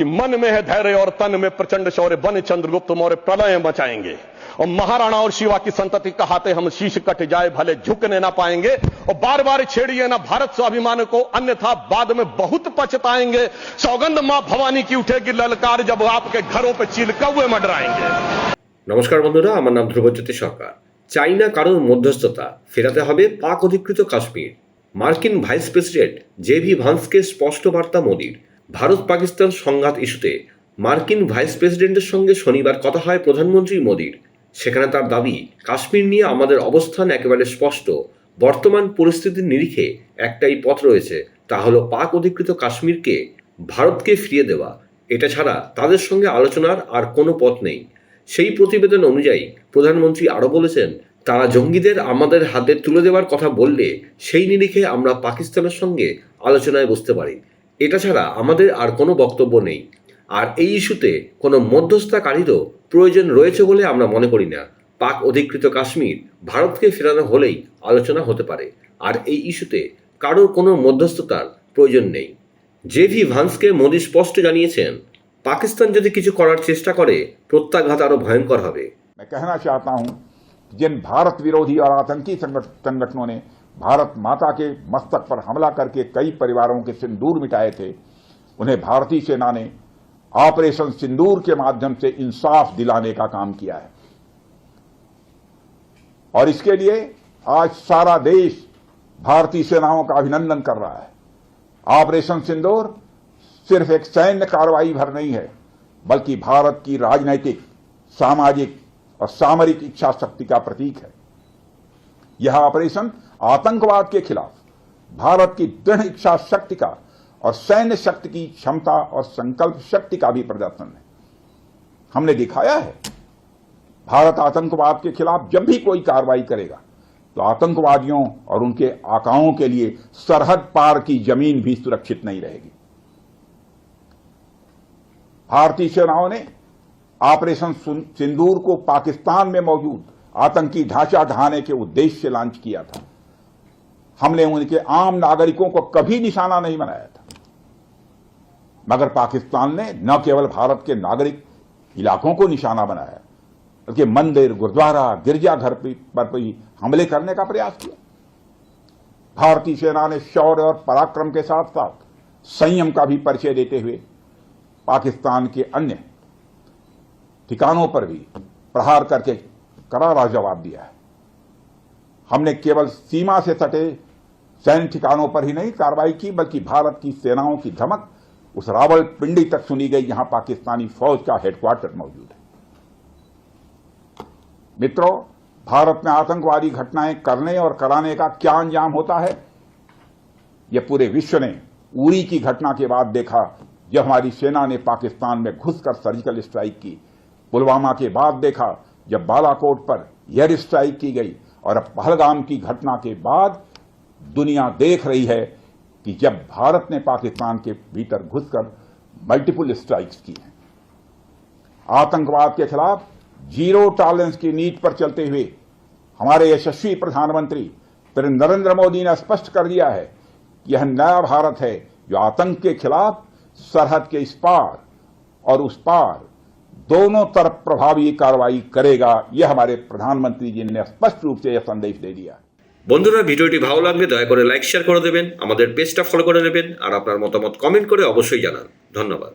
कि मन में है धैर्य और तन में प्रचंड शौर्य, बन चंद्रगुप्त मौर्य प्रलय मचाएंगे और महाराणा और शिवा की संतति कहाते हम शीश कट जाए भले झुकने ना पाएंगे। और बार बार छेड़िए ना भारत स्वाभिमान को, अन्यथा बाद में बहुत पछताएंगे। सौगंध मां भवानी की उठेगी ललकार, जब आपके घरों पे चील कौवे मंडराएंगे। नमस्कार बंधुरा, আমার নাম ধ্রুবজ্যোতি সরকার। চাই না কারোর মধ্যস্থতা, ফেরাতে হবে পাক অধিকৃত কাশ্মীর। মার্কিন ভাইস প্রেসিডেন্ট জে.ভি. ভান্সকে স্পষ্ট বার্তা মোদির। ভারত পাকিস্তান সংঘাত ইস্যুতে মার্কিন ভাইস প্রেসিডেন্টের সঙ্গে শনিবার কথা হয় প্রধানমন্ত্রী মোদির। সেখানে তার দাবি, কাশ্মীর নিয়ে আমাদের অবস্থান একেবারে স্পষ্ট। বর্তমান পরিস্থিতির নিরিখে একটাই পথ রয়েছে, তা হলো পাক অধিকৃত কাশ্মীরকে ভারতকে ফিরিয়ে দেওয়া। এটা ছাড়া তাদের সঙ্গে আলোচনার আর কোনো পথ নেই। সেই প্রতিবেদন অনুযায়ী প্রধানমন্ত্রী আরও বলেছেন, তারা জঙ্গিদের আমাদের হাতে তুলে দেওয়ার কথা বললে সেই নিরিখে আমরা পাকিস্তানের সঙ্গে আলোচনায় বসতে পারি। এটা ছাড়া আমাদের আর কোনো বক্তব্য নেই। আর এই ইস্যুতে কোনো মধ্যস্থতাকারীরও প্রয়োজন রয়েছে বলে আমরা মনে করি না। পাক অধিকৃত কাশ্মীর ভারতকে ফেরানো হলেই আলোচনা হতে পারে, আর এই ইস্যুতে কারোর কোনো মধ্যস্থতার প্রয়োজন নেই। জে.ভি. ভান্সকে মোদি স্পষ্ট জানিয়েছেন, पाकिस्तान यदि किछु करार चेष्टा करे प्रत्याघात आरो भयंकर हबे। मैं कहना चाहता हूं, जिन भारत विरोधी और आतंकी संगठनों ने भारत माता के मस्तक पर हमला करके कई परिवारों के सिंदूर मिटाए थे, उन्हें भारतीय सेना ने ऑपरेशन सिंदूर के माध्यम से इंसाफ दिलाने का काम किया है। और इसके लिए आज सारा देश भारतीय सेनाओं का अभिनंदन कर रहा है। ऑपरेशन सिंदूर सिर्फ एक सैन्य कार्रवाई भर नहीं है, बल्कि भारत की राजनैतिक, सामाजिक और सामरिक इच्छा शक्ति का प्रतीक है। यह ऑपरेशन आतंकवाद के खिलाफ भारत की दृढ़ इच्छा शक्ति का और सैन्य शक्ति की क्षमता और संकल्प शक्ति का भी प्रदर्शन है। हमने दिखाया है, भारत आतंकवाद के खिलाफ जब भी कोई कार्रवाई करेगा तो आतंकवादियों और उनके आकाओं के लिए सरहद पार की जमीन भी सुरक्षित नहीं रहेगी। भारतीय सेनाओं ने ऑपरेशन सिंदूर को पाकिस्तान में मौजूद आतंकी ढांचा ढहाने के उद्देश्य से लॉन्च किया था। हमने उनके आम नागरिकों को कभी निशाना नहीं बनाया था, मगर पाकिस्तान ने न केवल भारत के नागरिक इलाकों को निशाना बनाया, बल्कि मंदिर, गुरुद्वारा, गिरजाघर पर भी हमले करने का प्रयास किया। भारतीय सेना ने शौर्य और पराक्रम के साथ साथ संयम का भी परिचय देते हुए पाकिस्तान के अन्य ठिकानों पर भी प्रहार करके करारा जवाब दिया है। हमने केवल सीमा से सटे सैन्य ठिकानों पर ही नहीं कार्रवाई की, बल्कि भारत की सेनाओं की धमक उस रावलपिंडी तक सुनी गई, जहां पाकिस्तानी फौज का हेडक्वार्टर मौजूद है। मित्रों, भारत में आतंकवादी घटनाएं करने और कराने का क्या अंजाम होता है, यह पूरे विश्व ने उरी की घटना के बाद देखा, जब हमारी सेना ने पाकिस्तान में घुसकर सर्जिकल स्ट्राइक की। पुलवामा के बाद देखा, जब बालाकोट पर एयर स्ट्राइक की गई, और अब पहलगाम की घटना के बाद दुनिया देख रही है कि जब भारत ने पाकिस्तान के भीतर घुसकर मल्टीपल स्ट्राइक्स की हैं। आतंकवाद के खिलाफ जीरो टॉलरेंस की नीति पर चलते हुए हमारे यशस्वी प्रधानमंत्री नरेंद्र मोदी ने स्पष्ट कर दिया है कि यह नया भारत है जो आतंक के खिलाफ सरहद के इस पार और उस पार दोनों तरफ प्रभावी कार्रवाई करेगा। यह हमारे प्रधानमंत्री जी ने स्पष्ट रूप से यह संदेश दे दिया। বন্ধুরা, ভিডিওটি ভালো লাগলে দয়া করে লাইক শেয়ার করে দেবেন, আমাদের পেজটা ফলো করে নেবেন, আর আপনার মতামত কমেন্ট করে অবশ্যই জানান। ধন্যবাদ।